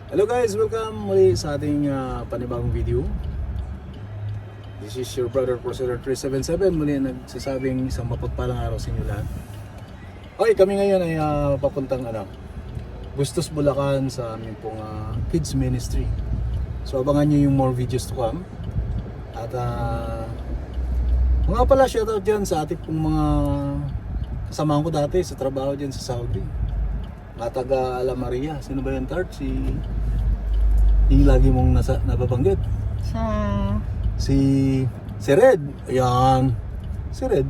Hello guys, welcome muli sa ating panibagong video. This is your brother Proceeder 377 muli nagsasabing isang mapagpalang araw sa inyo lahat. Okay, kami ngayon ay papuntang Bustos, Bulacan sa aming pong kids ministry. So abangan nyo yung more videos to come. At mga pala shoutout dyan sa ating pong mga kasamahan ko dati sa trabaho dyan sa Saudi. Mga taga Ala Maria. Sino ba yung Tart? Yung lagi mong nababanggit. Si Red. Ayan. Si Red.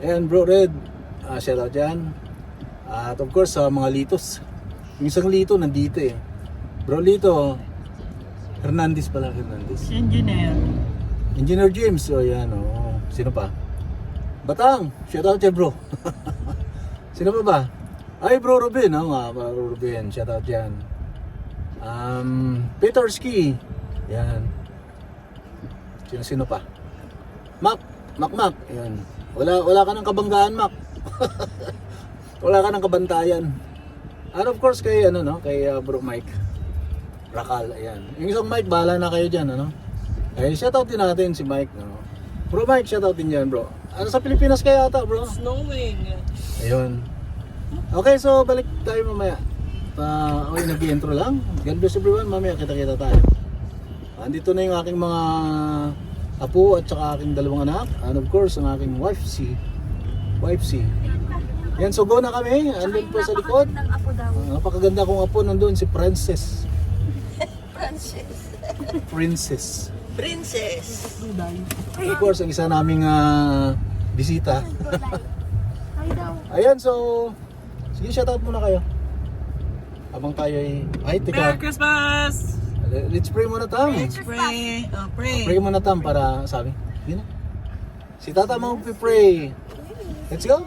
Ayan bro Red. Shoutout dyan. At of course sa mga Litos. Yung isang Lito nandito eh. Bro Lito. Hernandez pala. Hernandez. Engineer James. O yan o. Sino pa? Batang. Shoutout dyan bro. Sino pa ba? Ay bro Ruben, bro Ruben, shoutout dyan. Peter Ski, yan. Sino pa? Mac, yan. Wala ka ng kabanggaan, Mac. Wala ka ng kabantayan. And of course kay kay bro Mike Rakal, ayan. Yung isang Mike, bahala na kayo dyan, Ay shoutout din natin si Mike, Bro Mike, shoutout din dyan bro. Sa Pilipinas kaya ata bro? Snowing. Ayun. Okay, so balik tayo mamaya. Okay, nag-intro lang. God bless everyone. Mamaya kita-kita tayo. Andito na yung aking mga apo at saka aking dalawang anak. And of course, ang aking wife si. Yan, so go na kami. Andun po sa likod. Napakaganda kong apo. Nandun si Princess. Of course, ang isa naming bisita. Ayan, so sige, shoutout muna kayo. Habang tayo ay tika. Merry Christmas! Let's pray muna tam. Let's pray. Pray. Pray muna tam para sabi. Yun na. Si Tata mag-pray. Let's go.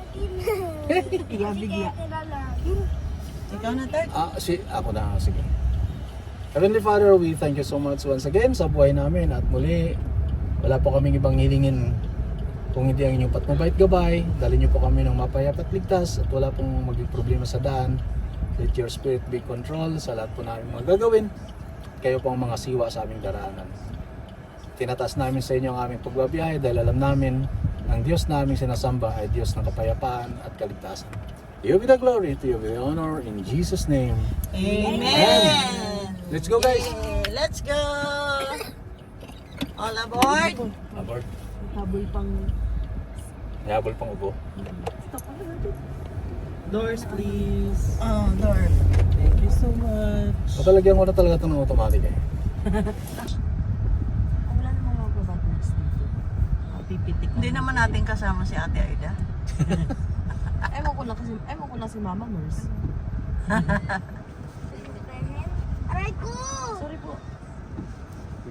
Bigya. Ikaw na, Tart. Ako na, sige. Heavenly Father, we thank you so much once again sa buhay namin. At muli, wala po kaming ibang hilingin kung hindi ang inyong patnubait gabay. Dali niyo po kami ng mapayap at ligtas at wala pong maging problema sa daan. Let your spirit be control sa lahat po namin mga gagawin. Kayo po ang mga siwa sa aming daraanan. Tinataas namin sa inyo ang aming pagbabiyahe dahil alam namin ang Diyos naming sinasamba ay Diyos ng kapayapaan at kaligtasan. To you be the glory, to you be the honor, in Jesus' name. Amen. Let's go guys! Let's go! All aboard! Abort. Habol pang Yabol pang ubo. Doors, please. Oh, door. Thank you so much. Matalagyan ko na talaga ito ng automatic eh. wala namang magabat na dito. Pipitik. Hindi naman natin kasama si Ate Aida. Ewan ko na si Mama Nurse. Aray ko! Sorry po.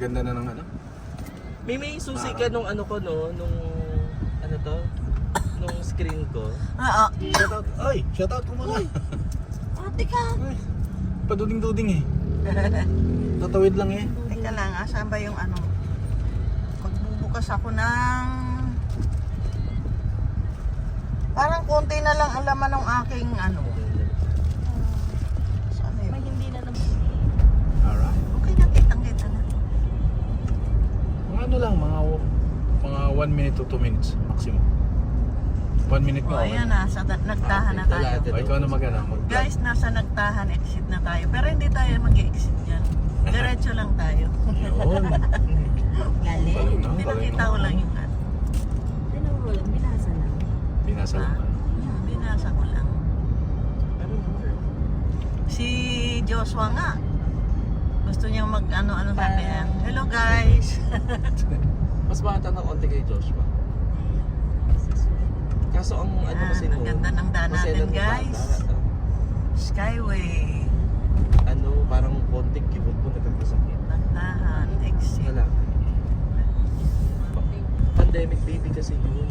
Ganda na ng May susi ka nung nung screen ko. Shoutout. Ay, shoutout ko muna. Ate ka! Paduding-duding eh. Tatawid lang eh. Teka lang, saan ba yung magbubukas ako ng parang konti na lang ang laman ng aking saan May yun? hindi na naman. Alright. Okay na, kitang-kita na. Mga mga 1 minute to 2 minutes maximum. 1 minute O nga. ayan na, nagtahan na tayo. Ikaw na Guys, nasa nagtahan, exit na tayo. Pero hindi tayo mag-exit dyan. Diretso lang tayo. Yun. Galing. Galing na. Pinakita ko lang yung Tinurulan, binasa lang. Binasa lang. binasa ko lang. Si Joshua nga. Gusto niyang mag-ano sabi niya. Hello guys. Mas bata na konti kay Joshua. Kaso ang kasi Ang ganda ng daan natin guys. Skyway. Parang konting kibot mo nagkakasakit. Nagtahan, exit. Wala. Pandemic baby kasi yun.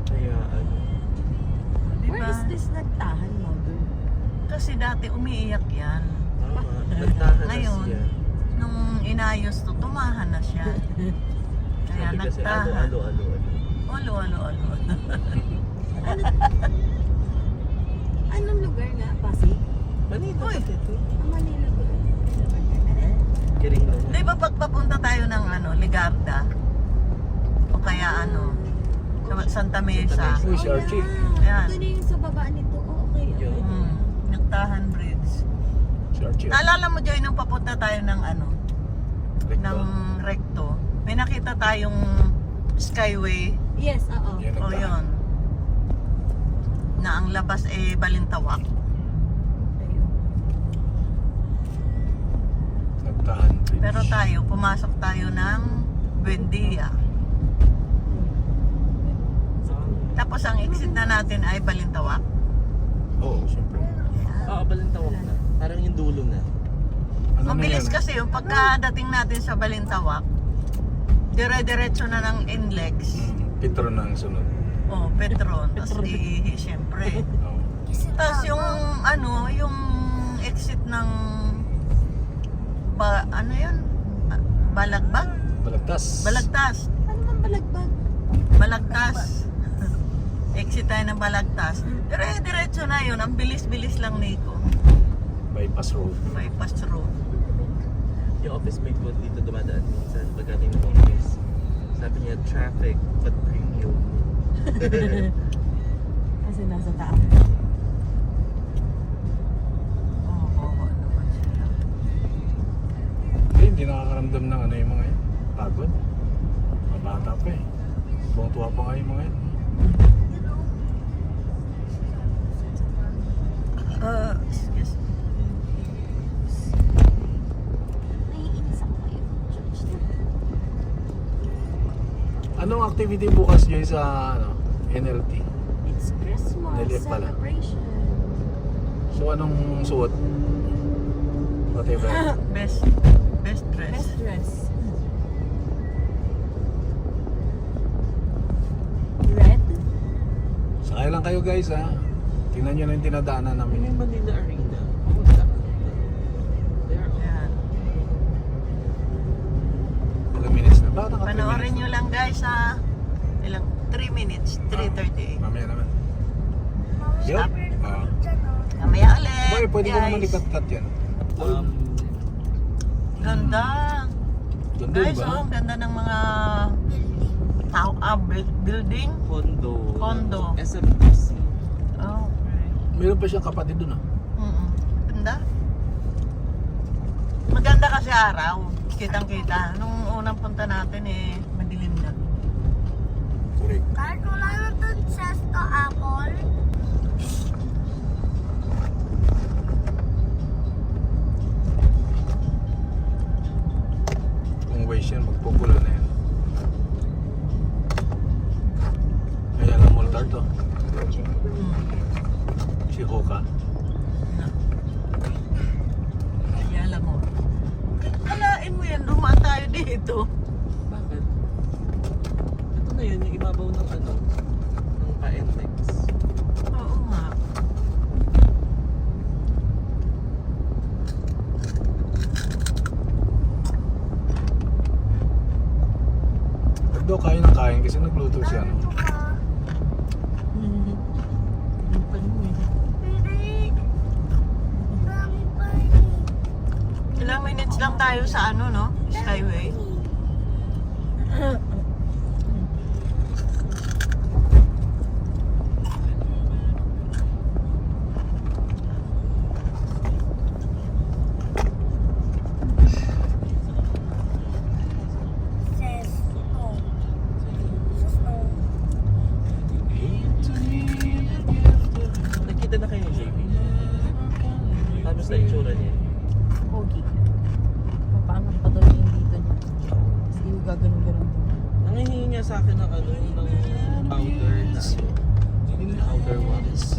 Kaya Where is this nagtahan, Mother? Kasi dati umiiyak yan. tama. Nagtahan na Ngayon, siya. nung inayos to, tumahan na siya. Kaya Sabi kasi, nagtahan. alo. Alo. Anong lugar nga? Pasig? Manila. Uy. Manila ba? Kiring lang. Di ba pag papunta tayo ng Ligarda? O kaya sa Santa Mesa? Uy, si Archie. Ayan. Ito na yung sa baba nito. Oh, okay. Yun. Nagtahan Bridge. Si Archie. Naalala mo, Joy, nung papunta tayo ng Recto. ng Recto, may nakita tayong Skyway. Yes, oo. Yan, O nagtahan. yun. Na ang labas Balintawak. Ayun. Nagtahan bridge. Pero tayo, pumasok tayo ng Buendia. Tapos ang exit na natin ay Balintawak. Oo, siyempre. Oo, balintawak na. Parang yung dulo na. Ano na Mabilis yan? kasi yung pagkadating natin sa Balintawak, dire-diretso na ng NLEX. Petro na ang sunod. Oh, Petron. Tapos iihi, syempre. Oo. Tapos yung yung exit ng Balagbag? Balagtas. Balagtas. Ano man balagbag? Balagtas. Exit tayo ng Balagtas. Dire-diretso na yun. Ang bilis-bilis lang, Nico. Bypass road. Bypass road. Yung office mate ko dito dumadaan minsan pagdating ng office. Sabi niya, traffic but premium. Kasi nasa taas. Oo, naman sila. Hindi nakakaramdam ng yung mga yan. Pagod. Mabata pa eh. Buong-tuwa pa nga yung mga yan. Excuse me. Naiinis ako kayo. Anong activity bukas Joy sa NLT? It's Christmas Naliit pala. celebration. So anong suot? Whatever. Best dress. Best dress. Red? Sakay lang kayo guys ha. Tingnan nyo na yung tinadaanan Yun namin. yung Manila Arena. Oh, that. There. Ayan. Ilang minutes na ba? Naka 3 Panoorin minutes nyo lang guys sa 3 minutes, 3:38. Mamaya naman. Yup. Ah. Mamaya ulit. Boy, pwede ko guys. naman i-cut-cut yan. Ganda. Ganda Guys, ba? ang ganda ng mga building. Condo. SMBC. Oh, okay. Meron pa siyang kapatid dun ah. Ganda. Maganda kasi araw. Kitang-kita. Nung unang punta natin madilim na. Correct. Kahit wala na dun sa apple. Kung waste yan, magpupulo na yan. Ayan ang multar to. Si Hoka. Ayala mo. Kalain mo yan. Dumaan tayo dito. Bakit? Ito na yun, yung ibabaw ng ng pa-NLEX. Oo nga. Pagdo kain ng kain kasi nagluto siya. No? Hindi. Dami pa Ilang minutes lang tayo sa Skyway. Nakita na kayo ni JP? Paano sa itsura niya? Pogi. Papaangat pa daw yung dito niya. Kasi yung gaganon-ganon. Nangihingi niya sa akin ng ng powder na powder wax.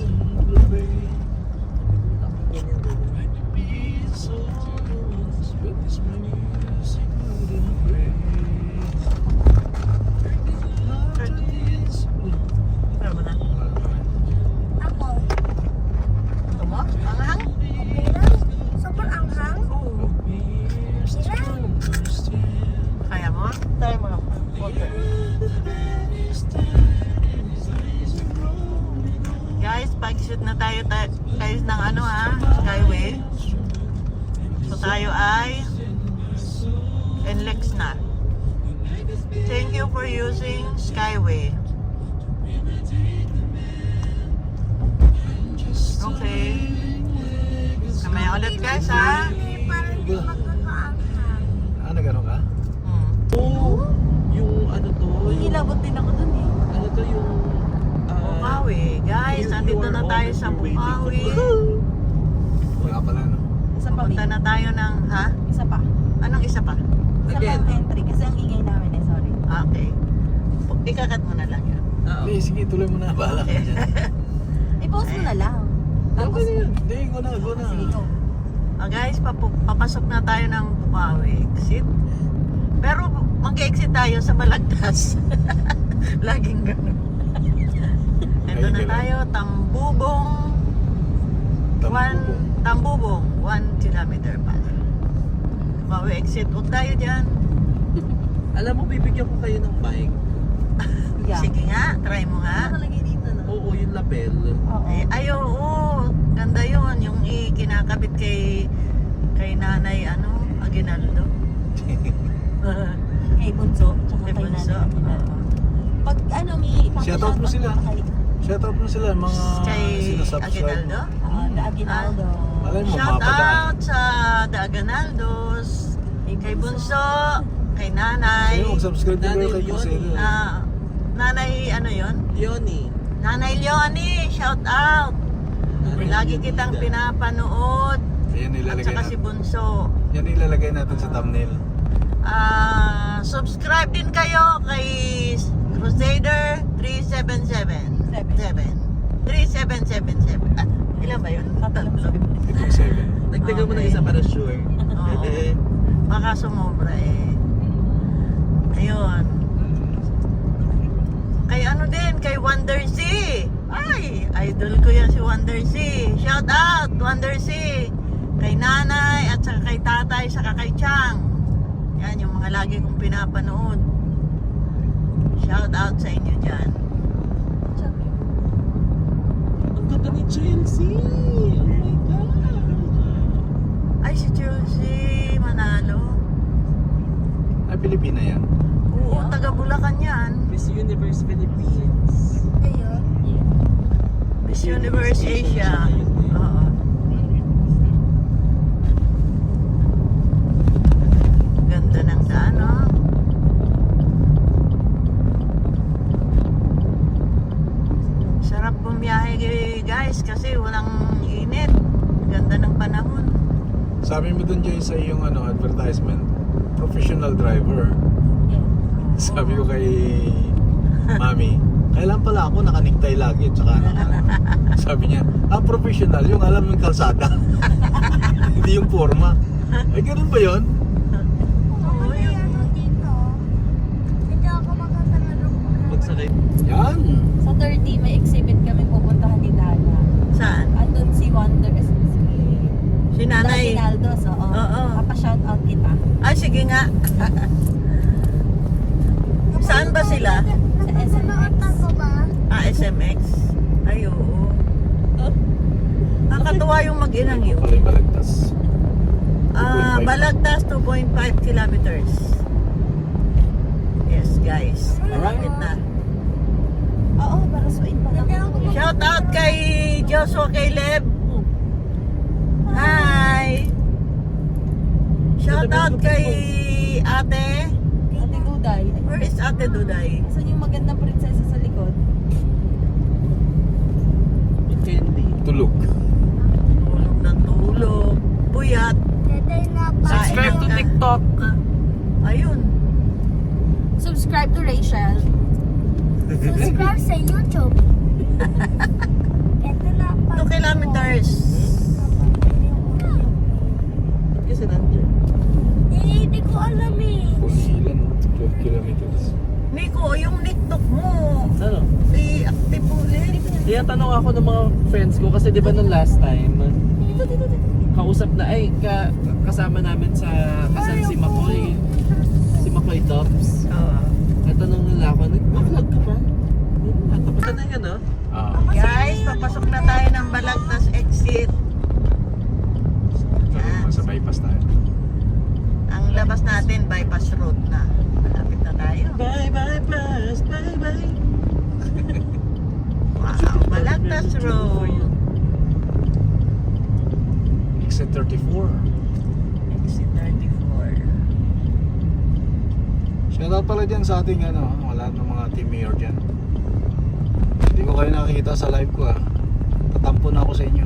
Pero mo na. Ako. Ito mo? Anghang? Okay lang. Sobrang anghang. Ilan? Kaya mo? Tayo mo. Guys, pag-exit na tayo guys ng ano ha, Skyway. So tayo ay NLEX na. Thank you for using Skyway. Okay. Kamaya ulit guys ha. Parang di magkakaanghang. Ano gano'n ka? Oh, yung ano to, yung, Ilabot din ako dun eh. ano to yung, Bukawi. Guys, nandito na tayo sa Bukawi. Wala pala, no? Isa pa Punta na tayo ng, ha? Isa pa. Anong isa pa? Isa Again. pang entry kasi ang ingay namin eh, sorry. Okay. Ikakat mo na lang yan. Hindi, sige, tuloy mo na. Bahala ka dyan. I-post mo na lang. Tapos, Hindi, go na. sige go. Guys, papasok na tayo ng Bukawi exit. Pero mag-exit tayo sa Balagtas. Laging gano'n. Ito na tayo, Tambubong. Tambubong, 1 kilometer pa. Bukawi exit. Huwag tayo dyan. alam mo, bibigyan ko kayo ng bike. Yeah. Sige nga, try mo nga. Nakalagay dito na. Oo, yung lapel. Oo. Ay, oo. Ganda yun. Yung ikinakabit kay nanay, Aguinaldo. Kay Bunso, tsaka Kay kay Bunso. Nanay. Pag may Shoutout mo sila. Shoutout mo sila, mga Kay sinasubscribe Aguinaldo. mo. The Aguinaldo. Malay mo, Shout mapadaan. out sa The Aguinaldos, kay Bunso, kay Nanay. Sino mag-subscribe na Nanay kayo kay Leonie. Cruzeiro? Nanay, ano yun? Yoni. Nanay Leonie, shout out. Lagi kitang pinapanood. Ayan At ilalagay saka si natin. Bunso. Yan ilalagay natin sa thumbnail. Subscribe din kayo kay Crusader 3777. 3777. Ilan ba yun? Tatlo. Itong 7. Nagtagal mo ng isa para sure. Oo. Baka sumobra eh. Ayun. Kay ano din, kay Wonder C. Ay, idol ko yan si Wonder C. Shout out, Wonder C. Kay nanay at saka kay tatay, saka kay Chang. Yan yung mga lagi kong pinapanood. Shout out sa inyo dyan. Ang ganda ni Chelsea. Oh my God. Ay, si Chelsea Manalo. Ay, Pilipina yan. Oo, taga Bulacan yan. Miss Universe Philippines. Ayun. Miss Universe Asia. Oo. Ganda ng daan, no? Sarap bumiyahe guys kasi walang init. Ganda ng panahon. Sabi mo dun Jay sa iyong advertisement, professional driver. Sabi ko kay Mami, kailan pala ako nakaniktay lagi at saka sabi niya, professional, yung alam yung kalsada. Hindi yung forma. Ay, ganun ba yun? Oo, May yun. ano dito. Hindi ako makakalaro. Magsakay. Yan. Sa 30, may exhibit kami pupuntahan ni Dana. Saan? Andun si Wonder, Si nanay. Aguinaldos, oo. Oo. Papa-shoutout kita. Ay, sige nga. Saan ba sila? Sa SMX. Ako ba? SMX. Ay, oo. Nakakatuwa yung mag-inang yun. Pala yung balagtas. 2.5. Balagtas, 2.5 kilometers. Yes, guys. Malapit na. Oo, para suin pa lang. Shout out kay Joshua Caleb. Hi! Shout out kay Ate. Ate Duday. Where is Ate Duday? Saan yung magandang prinsesa sa likod? Yung candy. Tulog. Tulog ng tulog. Puyat. Dede na pa. Subscribe to TikTok. Ayun. Subscribe to Rachel. Subscribe sa YouTube. Ito na pa. 2 kilometers. Ba't kasi nandiyan? Hindi ko alam eh. Kung ilan, 12 kilometers. Nico, yung TikTok mo. Ano? I-active ulit. Kaya tanong ako ng mga friends ko kasi di ba nung last time, kausap na kasama namin sa kasal si Makoy. Si Makoy Tops. Oo. Natanong nila ako, nag-vlog ka ba? Tapos na yan, no? Ah. Guys, papasok na tayo Road. Exit 34. Exit 34. Shoutout pala dyan sa ating mga lahat ng mga team mayor dyan. Hindi ko kayo nakikita sa live ko Tatampo na ako sa inyo.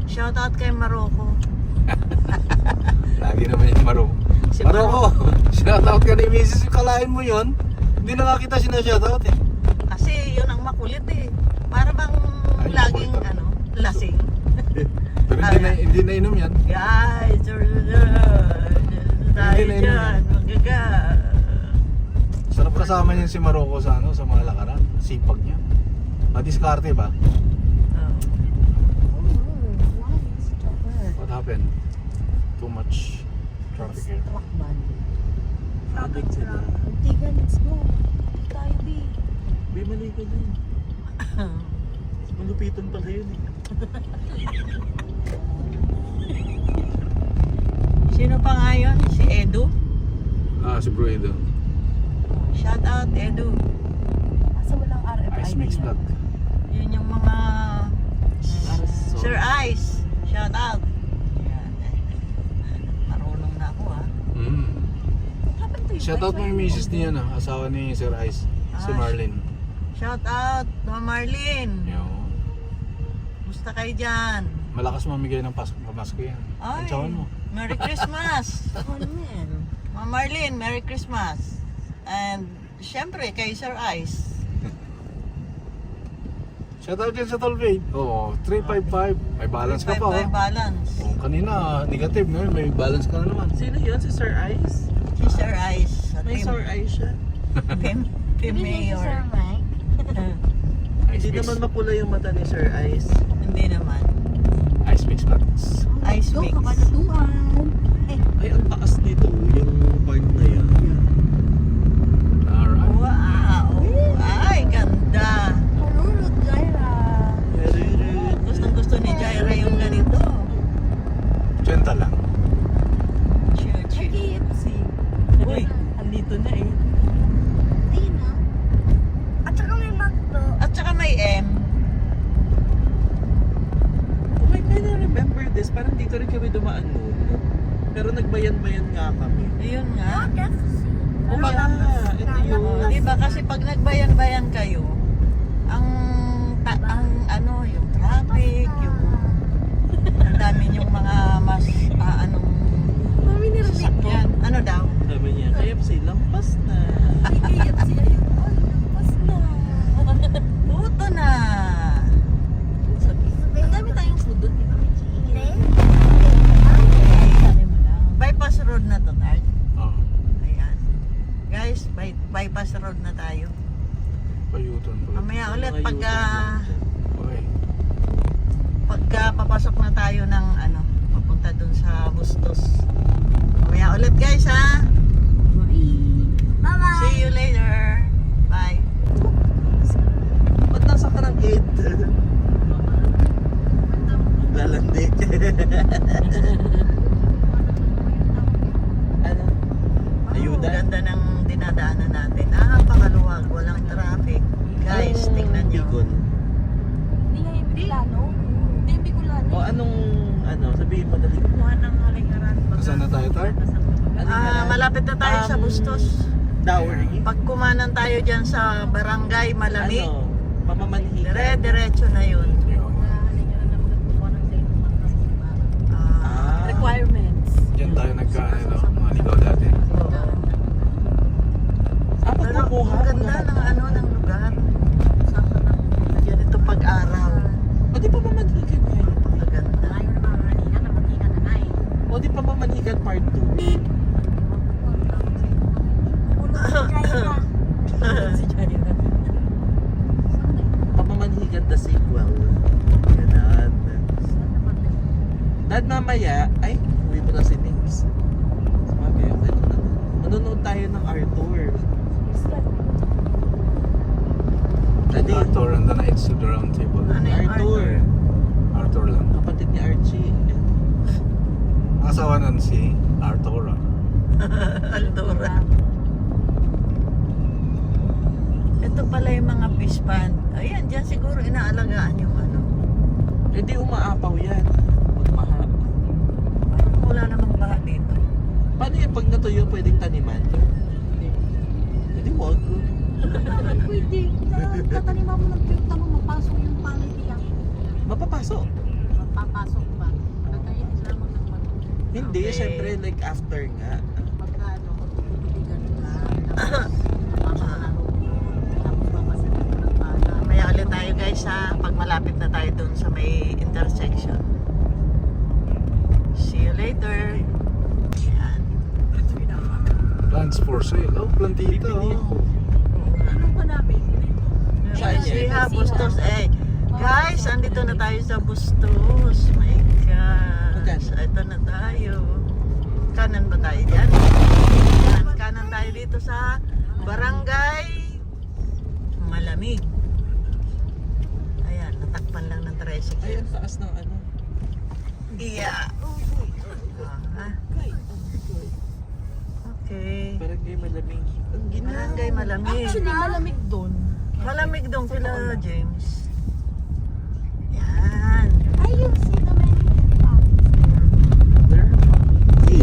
Shoutout kay Maroko. Lagi naman yung Maro. Si Maroko, shoutout ka ni Mrs. Kalahin mo yun. Hindi na nga kita sinashoutout Kasi yun ang makulit Para bang Ay, laging makulit lasing. Pero hindi na inom yan. Guys, tayo na yun. dyan. Magaga. Sarap kasama niyan si Maroko sa sa mga lakaran. Sipag niya. Madiskarte ba? Oh. Nice, chopper. What happened? Too much traffic here. Truck ban. Addict sila. Tiga, let's go. Tayo, B. May mali ka din. Malupitan pala yun Sino pa nga yun? Si Edu? Si Bro Edo. Shout out Edu. Asa mo lang RFID? Ice Mix Vlog. Yun yung mga So, Sir Ice. Shout out. Yan. Marunong na ako What happened to you? Shoutout mo yung misis niya asawa ni Sir Ice. Si Marlene. Shout out Ma'am Marlene. Yun. Musta kayo dyan? Malakas mamigay ng pamasko yan. Ay, Kantsawan mo. Merry Christmas. Oh, man. Ma'am Marlene, Merry Christmas. And syempre kay Sir Ice. Shoutout din sa Tolvade. Oo, 355. May balance ka pa 355 balance. Kanina negative, ngayon may balance ka na naman. sino yun? Si Sir Ice? Si Sir Ice. Sa May team, Sir Ice siya. team Mayor. Ice Hindi Mix. naman mapula yung mata ni Sir Ice. Hindi naman. Ice Mix Vlogs. Ice Go, mix. kabanatuan. Ay, ang taas nito. Yung part na yan. Alright. Wow! Ay, ganda! Marunod, Jaira. Gustong gusto ni Jaira yung ganito. Genta lang. Chill, Ay, chill. KFC. Uy, andito na Ayun na. At saka may McDo. At saka may M. Oh, I kinda remember this. Parang dito rin kami dumaan noon. Pero nagbayan-bayan nga kami. Ayun nga. KFC. Oh, yeah. Ito yun. Oh, di ba kasi pag nagbayan-bayan kayo, ang yung traffic, ang dami yung mga mas Mami ni Rico. sasakyan. Ano daw? Sabi niya, KFC, lampas na. KFC, ayun. Oh, lampas na. Puto na. Ang dami tayong food doon, di ba? May chicken. Okay. Bypass road na to, Tart. Oh, Ayan. Guys, bypass road na tayo. payuton pala. Mamaya ulit Mga pagka Okay. papasok na tayo ng papunta dun sa Bustos. Mamaya ulit guys ha. Bye-bye. See you later. Bye. Ba't nasa ka ng gate? Lalandi. Ano? Ayuda? Ganda ng dinadaanan natin. Napakaluwag. Walang traffic. Guys, tingnan nyo. Bicol. Hindi nga yung Bicolano. Hindi yung Bicolano. O anong, sabihin mo dali. Saan na tayo, Tar? Malapit na tayo sa Bustos. Dowry. Pag kumanan tayo dyan sa Barangay Malamig, Pamamanhikan. dire-diretso na yun. Yun. Ah, Requirements. Diyan tayo mga ligaw dati. Pero Pagkukuha. ang ganda ng lugar. Ganito pag-araw. O di pamamanhikan nga yun. Napakaganda. O di pamamanhikan part 2. Si Jaira. Pamamanhikan the sequel. Ganun. Dad, mamaya, uwi mo na si Nix. Sabi, okay lang naman. Manonood tayo ng Arthur. Daddy, Arthur and the Knights of the Round Table. Ano yung Arthur. Arthur lang. Kapatid ni Archie. Asawa nun si Arthur. Aldora. Ito Ito pala yung mga fish pond. Ayan, dyan siguro inaalagaan yung ano. Eh di umaapaw yan. Magmaha. Parang wala namang baha dito. Paano yung pag natuyo pwedeng taniman? Hindi wag. Pwede. Tataniman mo ng cute mo, mapasok yung pangit yan. Mapapasok. Mapapasok ba? Pagkain lamang ng manok. Hindi, Okay. syempre like after nga. Pagka ano, magtutubigan ka. Tapos papasok na loob. Tapos papasakin mo ng pala. Mamaya ulit tayo guys ha, pag malapit na tayo dun sa may intersection. See you later. Yan. Plants for sale. Oh, plantita. Oh. Ano ba namin? Saan Si yan? ha, Bustos. Guys, andito na tayo sa Bustos. My gosh. Ito na tayo. Kanan ba tayo dyan? Yan, kanan tayo dito sa Barangay Malamig. Ayan, natakpan lang ng tricycle. Ay, ang taas ng ano. Yeah. Ah, okay. Barangay Malamig. Ang Barangay Malamig. Actually, malamig doon. Malamig doon kila James. Yan. Ayun, sino may There.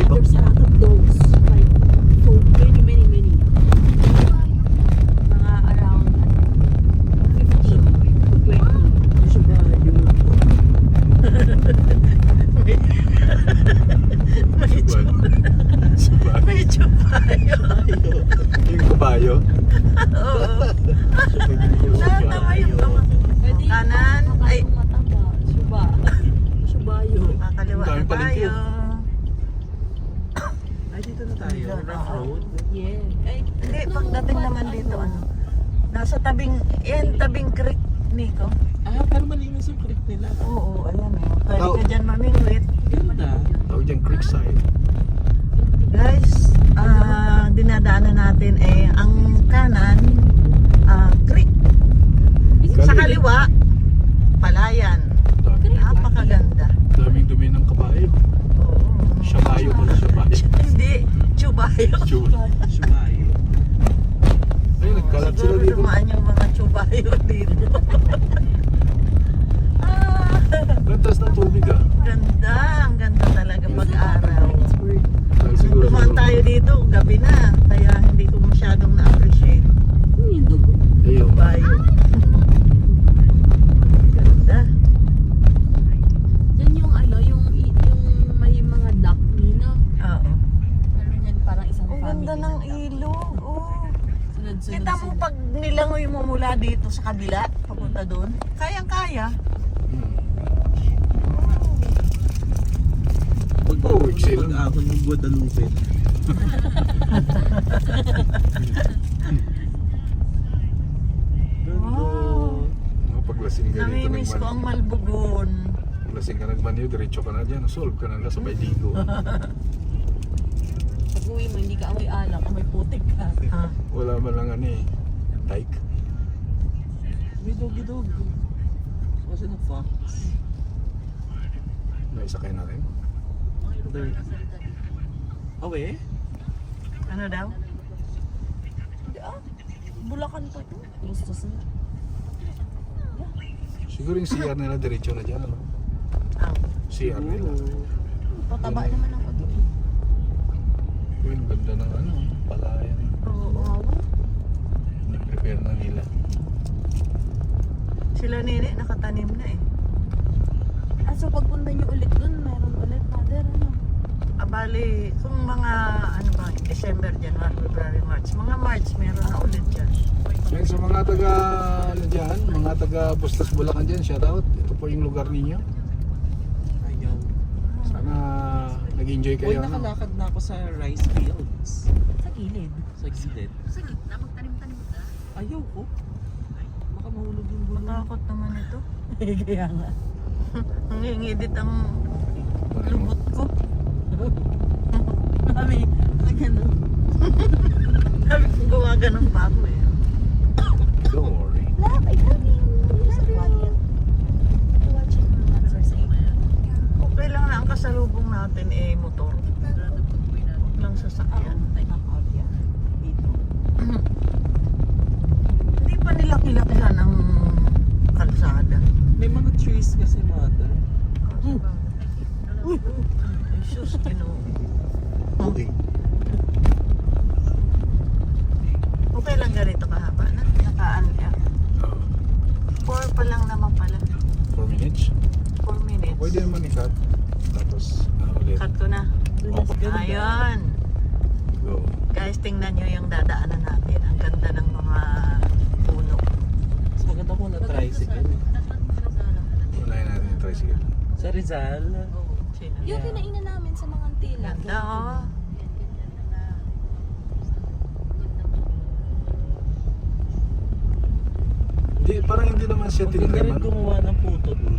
There's a lot of dogs. Like, so many. Mga around 15 to 20. Subayo. Subayo. Medyo payo. Yung kabayo. Oo. Natama yung tama. Kanan. Ay, Mataba. Subayo. kakaliwa Ang na dami pala tayo. Ay, dito na tayo. Rough road. Yeah. Ay, Hindi, pagdating naman dito, ano, nasa tabing creek, Nico. Ah, pero malinis yung creek nila. Oo, ayan eh. Pwede Oh. ka dyan mamingwit. Ganda. Tawag dyan Creekside. Guys, dinadaanan natin ang kanan, creek. Sa kaliwa, palayan. Napakaganda. Daming dumi ng kabayo. Oo. Shabayo pala, shabayo. Hindi, chubayo. Sumayo. Ay, nagkalat sila Siguro dito. dumaan yung mga chubayo dito. Gantas ng tubig ah. Ganda, ang ganda talaga pag-araw. Dahil siguro Dumaan tayo dito, gabi na. Kaya hindi ko masyadong na-appreciate. yung dugo. Ayun. Chubayo. Ganda. Yan yung ano, yung may mga duck nina. Oo. Meron yan parang isang Ang family. ganda ng na duck. ilog. Oh. Sunod-sunod Kita mo sila. pag nilangoy mo mula dito sa kabila, papunta doon, kayang-kaya. Pag-ahon ng Guadalupe. Wow. Oh, pag lasing ka dito Namimiss ko ang Malbugon. Pag lasing ka nagmanyo, diretso ka na dyan. Solve ka na sa Baydigo. Pag uwi mo, hindi ka amoy alak, amoy putik ka. Ah. Wala man lang ano eh. Tyke. May dog. Kasi ng fox. Naisakay natin. There. Awe? Ano daw? Hindi Bulacan pa ito. Gusto sa Siguro yung CR nila diretso na dyan. Ano? Ah. CR nila. pataba naman ako doon. Uy, ang ganda ng ano. Palayan. Oo. Prepare na nila. Sila nini, nakatanim na eh. So pagpunta nyo ulit doon, meron ulit father, ano? Bali, kung mga, ano ba, December, January, February, March. Mga March, meron na ulit dyan. Yan sa mga taga, ano dyan, mga taga Bustos Bulacan dyan, shout out. Ito po yung lugar ninyo. Ayaw. Sana nag-enjoy Uy, kayo. Ano? nakalakad na ako sa rice fields. Sa gilid. Sa gilid. Sa gitna, magtanim-tanim ka. Ayaw ko. Baka mahulog yung gulo. Matakot naman ito. Kaya nga. Ang ngingidit ang lumot ko. Kami, ganun. Sabi ko gumaganon pa ako eh. Don't worry. Love, I love you. Love you. Watching answer sa email. Okay lang na ang kasalubong natin eh motor. Huwag lang sasakyan. Ay, nakakabya. Dito. Hindi pa Ilan ang kalsada. May mga trees kasi, mother. Uy! Ay, sus, Ginoo. Okay. Okay lang ganito kahaba na. Nakaan niya. 4 pa lang naman pala. 4 minutes. 4 minutes. Pwede naman i-cut. Tapos, ulit. Cut ko na. Ayun. Go. Guys, tingnan nyo yung dadaanan natin. Ang ganda ng mga puno. Mas maganda ko na tricycle. Unahin natin yung tricycle. Sa Rizal. Sino? Yung kinainan namin sa mga tila. Ganda, oh. Hindi, parang hindi naman siya Maganda rin tinrem. gumawa ng puto dun.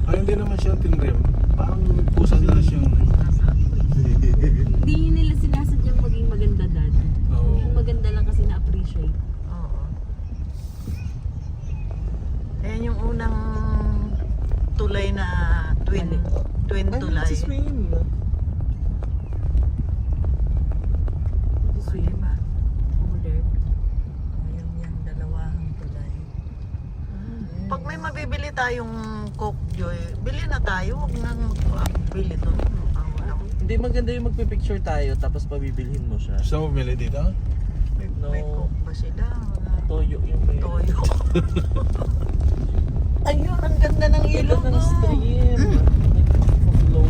Ay, hindi naman siya tinrem. Parang pusan na siyang... Hindi nila sinasadyang maging maganda dad. Oo. Yung maganda lang kasi na-appreciate. Oo. Ayan yung unang tulay na twin Ay, tulay. swim. Ay, diba? Order. Ayun yung dalawang tulay. Pag may mabibili tayong Coke Joy, bili na tayo. Huwag nang magpabili to. Hindi maganda yung magpipicture tayo tapos pabibilhin mo siya. Gusto mo bumili dito? No, May Coke ba sila? toyo yung may... Toyo. Ayun, ang ganda ng Ganda ilog. ng oh. stream. Flow.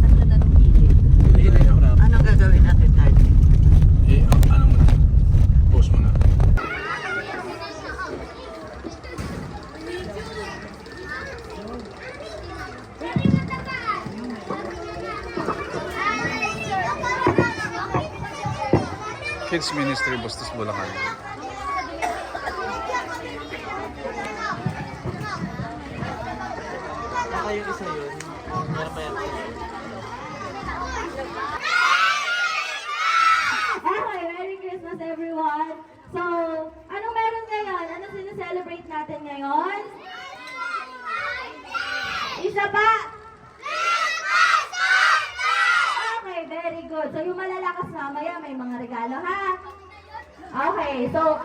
Ang ganda ng gilid. Hindi na yung rap. Anong gagawin natin tayo? Eh, ano mo na? Post mo na. Kids Ministry, Bastos, Bulacan. Baka yung isa yun. Meron pa yan. Okay, Merry Christmas everyone! So, anong meron ngayon? Ano sineselebrate natin ngayon? Isa pa? Okay, very good. So, yung malalakas mamaya, may mga regalo, ha? Okay, so,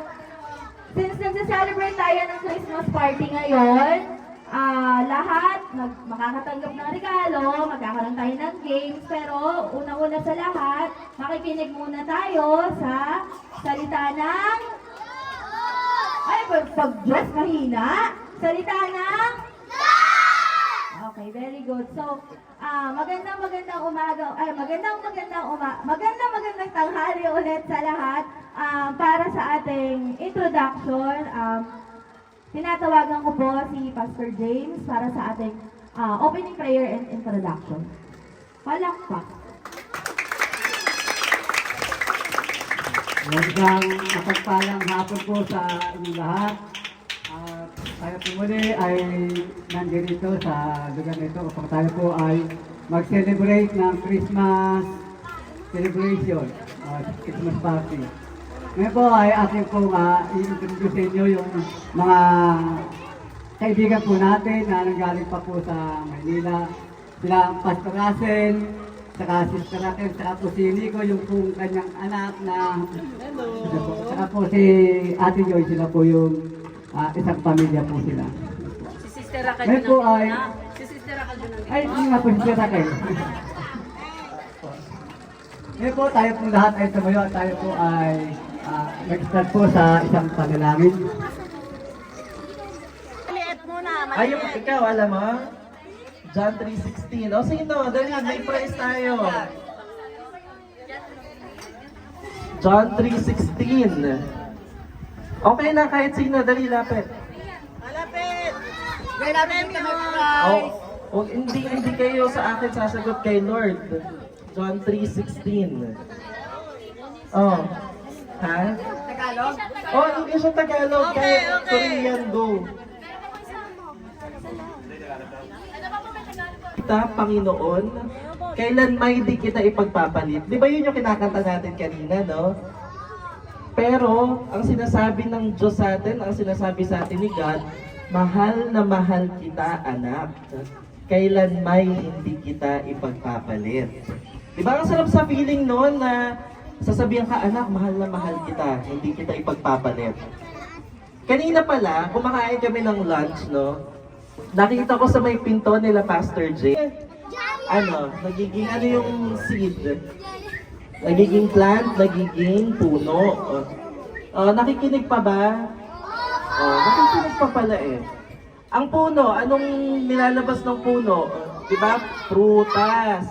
since nagse-celebrate tayo ng Christmas party ngayon, lahat makakatanggap ng regalo, magkakaroon tayo ng games, pero una-una sa lahat, makikinig muna tayo sa salita ng... Ay, pag Diyos mahina, salita ng... Okay, very good. So, magandang tanghali ulit sa lahat. Para sa ating introduction, tinatawagan ko po si Pastor James para sa ating opening prayer and introduction. Palakpak. Magandang mapagpalang hapon po sa inyong lahat. At tayo po muli ay nandito sa lugar nito kapag tayo po ay mag-celebrate ng Christmas celebration, Christmas party. Ngayon po ay ating po i-introduce sa inyo yung mga kaibigan po natin na nanggaling pa po sa Maynila. Sila Pastor Russell, saka Sister Raquel, saka po si Nico, yung pong kanyang anak na... Hello! Saka po si Ate Joy, sila po yung isang pamilya po sila. Si Sister Raquel Ngayon po ay... Si Sister Raquel doon Ay, hindi nga po si Sister Raquel. Ngayon po tayo po lahat ay tumayo at tayo po ay nag-start po sa isang panalangin. Maliit muna, Ay, yung ikaw, alam mo? John 3:16. O, sino? Dali, may praise tayo. John 3:16. Okay na, kahit sino. Dali, lapit. Malapit! Oh, hindi kayo sa akin sasagot kay Lord. John 3:16. Oh. Ha? Tagalog? Oh, English at Tagalog. Okay, Kahit okay. Korean, go. Kita, Panginoon, kailan may di kita ipagpapalit. Di ba yun yung kinakanta natin kanina, no? Pero, ang sinasabi ng Diyos sa atin, ang sinasabi sa atin ni God, mahal na mahal kita, anak. Kailan may hindi kita ipagpapalit. Di ba ang sarap sa feeling noon na sasabihan ka, anak, mahal na mahal kita, hindi kita ipagpapalit. Kanina pala, kumakain kami ng lunch, no? Nakita ko sa may pinto nila Pastor J. Nagiging ano yung seed? Nagiging plant, nagiging puno. Nakikinig pa ba? Nakikinig pa pala eh. Ang puno, anong nilalabas ng puno? Di ba? Prutas.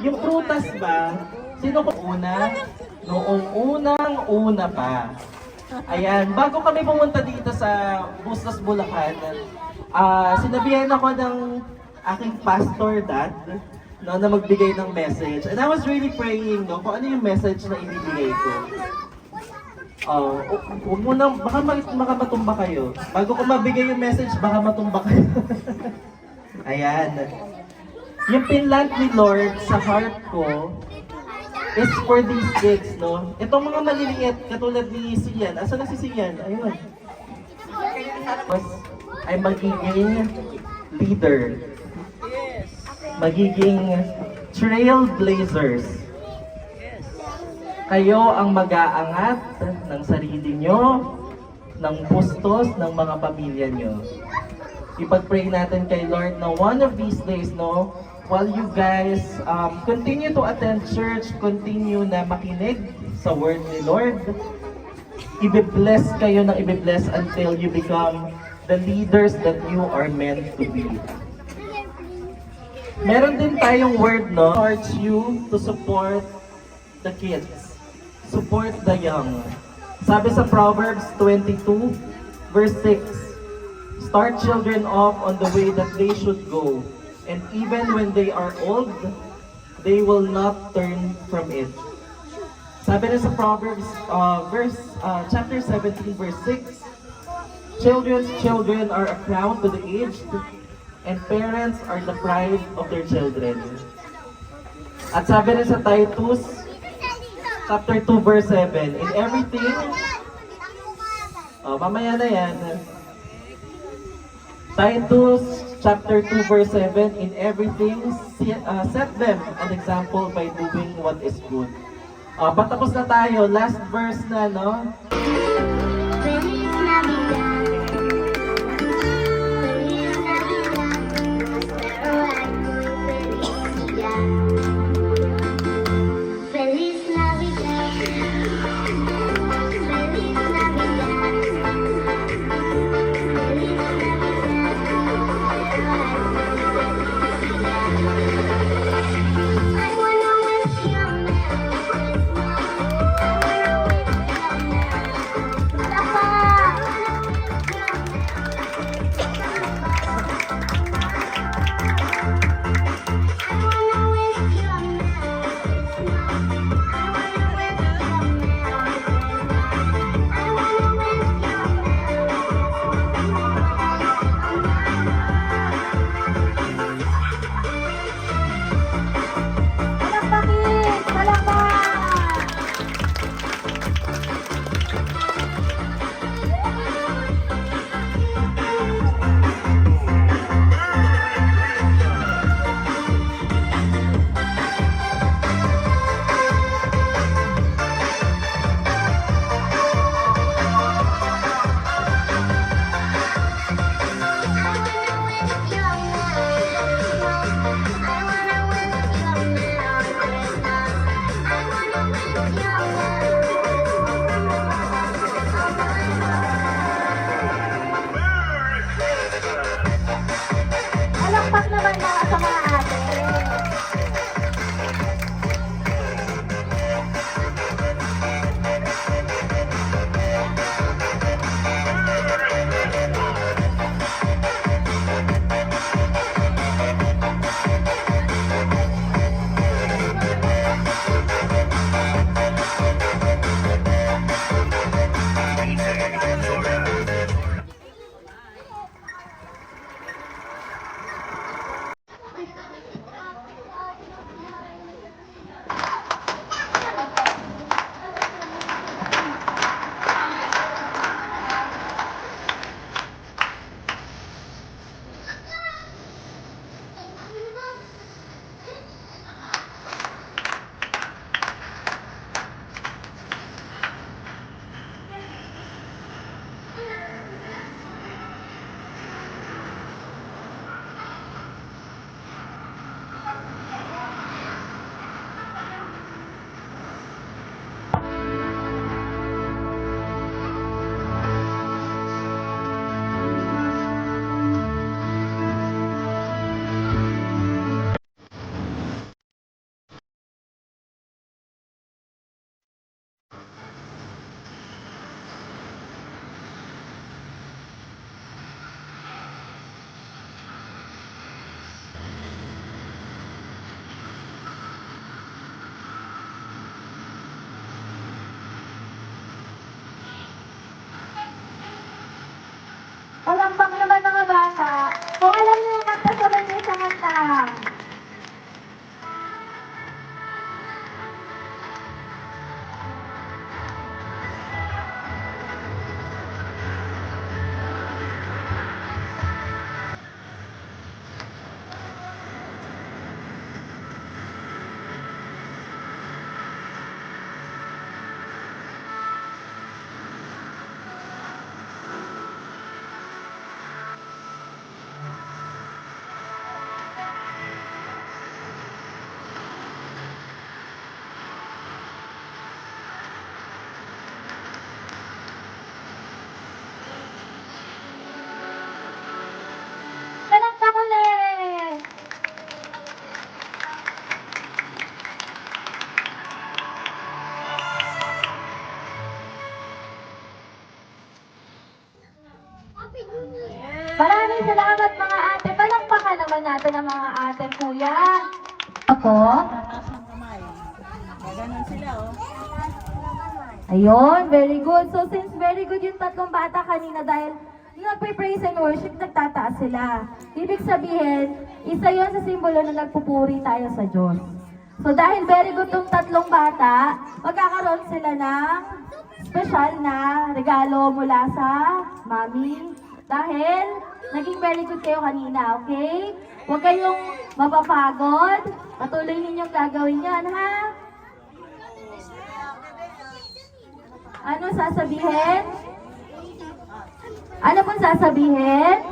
Yung prutas ba, sino ko una? Noong unang-una pa. Ayan, bago kami pumunta dito sa Bustos, Bulacan, sinabihan ako ng aking pastor dad, no, na magbigay ng message. And I was really praying, no, kung ano yung message na ibibigay ko. Huwag mo na, baka matumba kayo. Bago ko mabigay yung message, baka matumba kayo. Ayan. Yung pinlant ni Lord sa heart ko is for these kids, no? Itong mga maliliit, katulad ni Sian. Asa na si Sian? Ayun. Ay magiging leader. Magiging trailblazers. Kayo ang mag-aangat ng sarili nyo, ng bustos, ng mga pamilya nyo. Ipag-pray natin kay Lord na one of these days, no, while you guys continue to attend church, continue na makinig sa word ni Lord, i-bless kayo ng i-bless until you become the leaders that you are meant to be. Meron din tayong word, no, urge you to support the kids, support the young. Sabi sa Proverbs 22, verse 6, start children off on the way that they should go, and even when they are old, they will not turn from it. Sabi rin sa Proverbs chapter 17, verse 6, children's children are a crown to the aged, and parents are the pride of their children. At sabi rin sa Titus, chapter 2, verse 7, in everything, mamaya na yan, Titus chapter 2, verse 7, in everything, set them an example by doing what is good. Patapos na tayo, last verse na, no? Feliz Navidad. Feliz Navidad. Espero ay muy felicidad. Feliz Navidad. Feliz Navidad. Feliz Navidad. Espero ay muy felicidad. I wanna wish you a Merry Christmas. salamat mga ate. Palakpakan naman natin ang mga ate, kuya. Ako? Taas ng kamay. Ganun sila, oh. Ayun, very good. So since very good yung tatlong bata kanina dahil nung nagpe-praise and worship, nagtataas sila. Ibig sabihin, isa yon sa simbolo na nagpupuri tayo sa Diyos. So dahil very good tong tatlong bata, magkakaroon sila ng special na regalo mula sa Mami. Dahil naging very good kayo kanina, okay? Huwag kayong mapapagod. Patuloy ninyong gagawin yan, ha? Ano sasabihin? Ano pong sasabihin?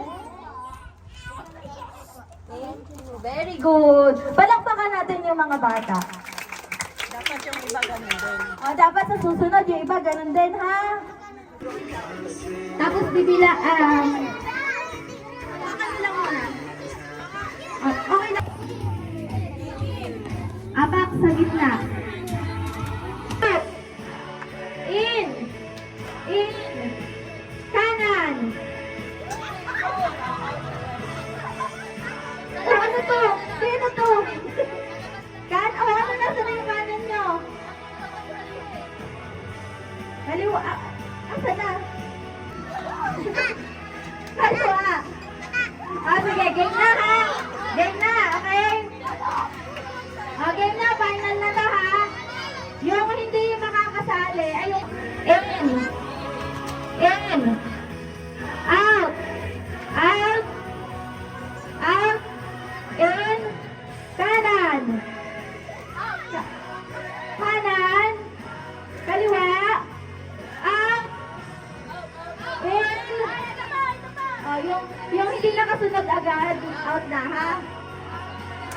Very good. Palakpakan natin yung mga bata. Dapat yung iba ganun din. O, dapat sa susunod yung iba ganun din, ha? Tapos bibila, ano lang muna? Okay lang. Apak sa gitna. In. Kanan. Ano to? Sino to? Ano nasa na yung kanan nyo? Kaliwa. Asa na? Kaliwa. Sige, game na ha? Game na, okay? Game na, final na to ha? Yung hindi makakasali, ay yung in, out, in, kanan, kaliwa, out, in, yung hindi nakasunod agad, out na ha?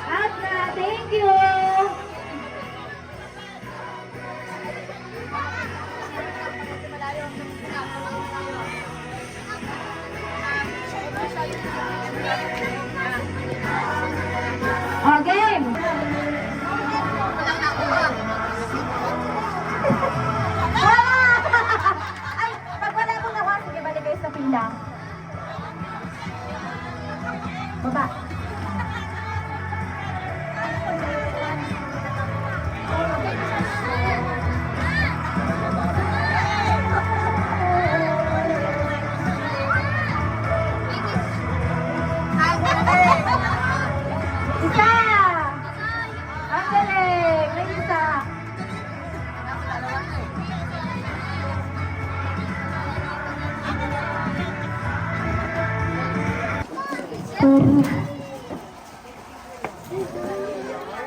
Out na, thank you! Game! Ay, pag wala akong nakuha, sige, balik kayo sa pila. Baba. Isa! Ang galing! May isa!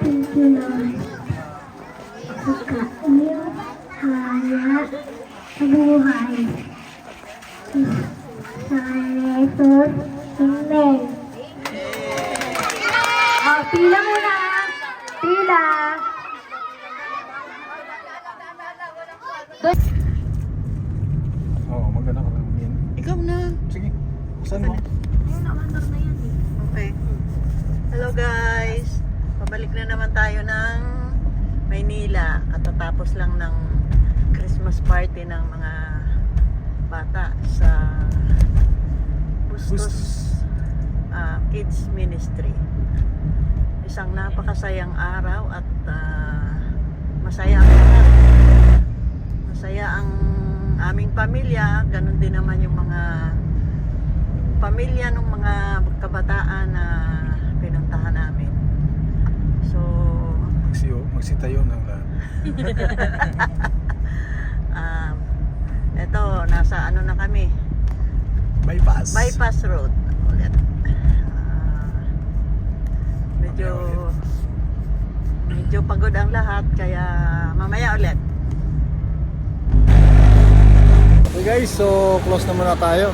Thank you, Lord. Sa iyong hayat sa buhay. Sa Jesus, Amen. Pila muna! Pila! Oo, maganda ka lang yun. Ikaw na. Sige, saan mo? Okay. Hello guys. Pabalik na naman tayo ng Maynila. Katatapos lang ng Christmas party ng mga bata sa Bustos Kids Ministry. Isang napakasayang araw at masaya ang lahat. Masaya ang aming pamilya, ganun din naman yung mga pamilya ng mga kabataan na pinuntahan namin. So, Magsitayo ng lahat. eto, nasa ano na kami? Bypass Road ulit. Medyo pagod ang lahat, kaya mamaya ulit. Okay guys, so close na muna tayo.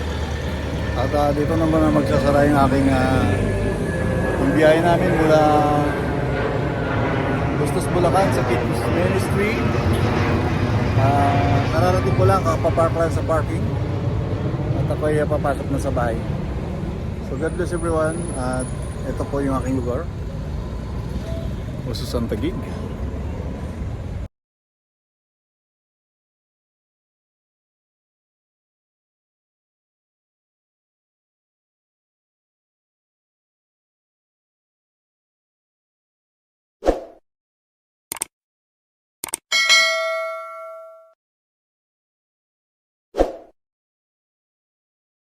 At dito naman na magsasara yung aking yung biyahe namin mula Bustos, Bulacan sa Kids Ministry. Kararating ko lang, kapapark lang sa parking. At ako ay papasok na sa bahay. So God bless everyone. At ito po yung aking lugar. Ususan Taguig.